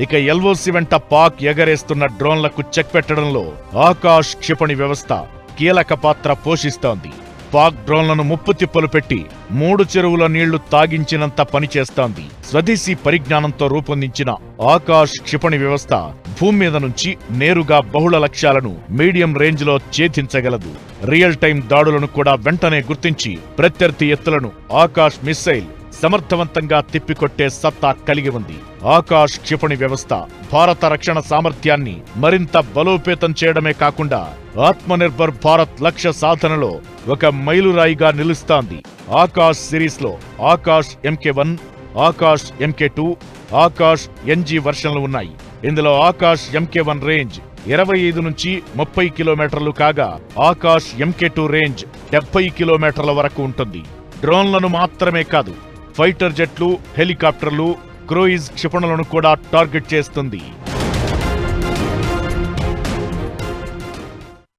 ఇక ఎల్ఓసి వెంట పాక్ ఎగరేస్తున్న డ్రోన్లకు చెక్ పెట్టడంలో ఆకాశ్ క్షిపణి వ్యవస్థ కీలక పాత్ర పోషిస్తోంది. పాక్ డ్రోన్లను ముప్పు తిప్పలు పెట్టి 3 చెరువుల నీళ్లు తాగించినంత పనిచేస్తోంది. స్వదేశీ పరిజ్ఞానంతో రూపొందించిన ఆకాశ్ క్షిపణి వ్యవస్థ భూమి మీద నుంచి నేరుగా బహుళ లక్ష్యాలను మీడియం రేంజ్ లో ఛేదించగలదు. రియల్ టైం దాడులను కూడా వెంటనే గుర్తించి ప్రత్యర్థి ఎత్తులను ఆకాశ్ మిస్సైల్ సమర్థవంతంగా తిప్పికొట్టే సత్తా కలిగి ఉంది. ఆకాశ్ క్షిపణి వ్యవస్థ భారత రక్షణ సామర్థ్యాన్ని మరింత బలోపేతం చేయడమే కాకుండా ఆత్మనిర్భర్ భారత్ లక్ష్య సాధనలో ఒక మైలురాయిగా నిలుస్తోంది. ఆకాశ్ సిరీస్ లో Akash MK1, Akash MK2, Akash NG వర్షన్లు ఉన్నాయి. ఇందులో ఆకాశ్ MK1 రేంజ్ 25 నుంచి 30 కిలోమీటర్లు కాగా ఆకాశ్ MK2 రేంజ్ 70 కిలోమీటర్ల వరకు ఉంటుంది. డ్రోన్లను మాత్రమే కాదు, ఫైటర్ జెట్లు, హెలికాప్టర్లు, క్రూయిజ్ క్షిపణులను కూడా టార్గెట్ చేస్తుంది.